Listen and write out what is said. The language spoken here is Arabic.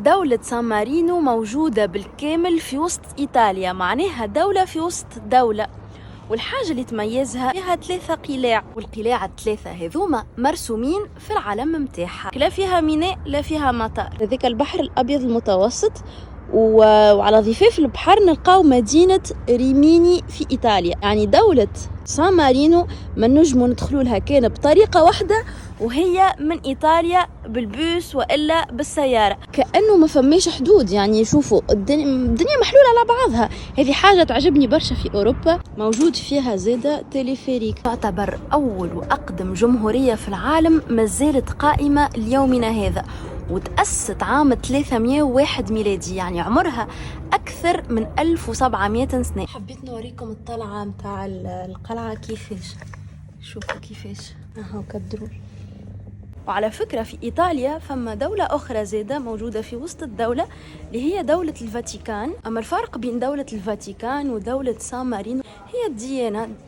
دولة سان مارينو موجودة بالكامل في وسط إيطاليا، معناها دولة في وسط دولة. والحاجة اللي تميزها فيها 3 قلاع، والقلاع ال3 هذوما مرسومين في العلم متاعها، لا فيها ميناء لا فيها مطار. هذيك البحر الأبيض المتوسط، وعلى ضفاف البحر نلقاو مدينة ريميني في إيطاليا. يعني دولة سان مارينو ما نجمو ندخلوا لها كان بطريقة واحدة، وهي من إيطاليا بالبوس وإلا بالسيارة، كأنه ما فماش حدود. يعني شوفوا الدنيا محلولة على بعضها. هذه حاجة تعجبني برشا في أوروبا. موجود فيها زادة تيليفيريك، تعتبر أول وأقدم جمهورية في العالم ما زالت قائمة ليومنا هذا، وتأسست عام 301 ميلادي، يعني عمرها أكثر من 1700 سنة. حبيت نوريكم الطلعة متاع القلعة كيفاش، شوفوا كيفاش اهو كالدرور. وعلى فكرة في إيطاليا فما دولة أخرى زادة موجودة في وسط الدولة، اللي هي دولة الفاتيكان. أما الفرق بين دولة الفاتيكان ودولة سان مارينو هي الديانة.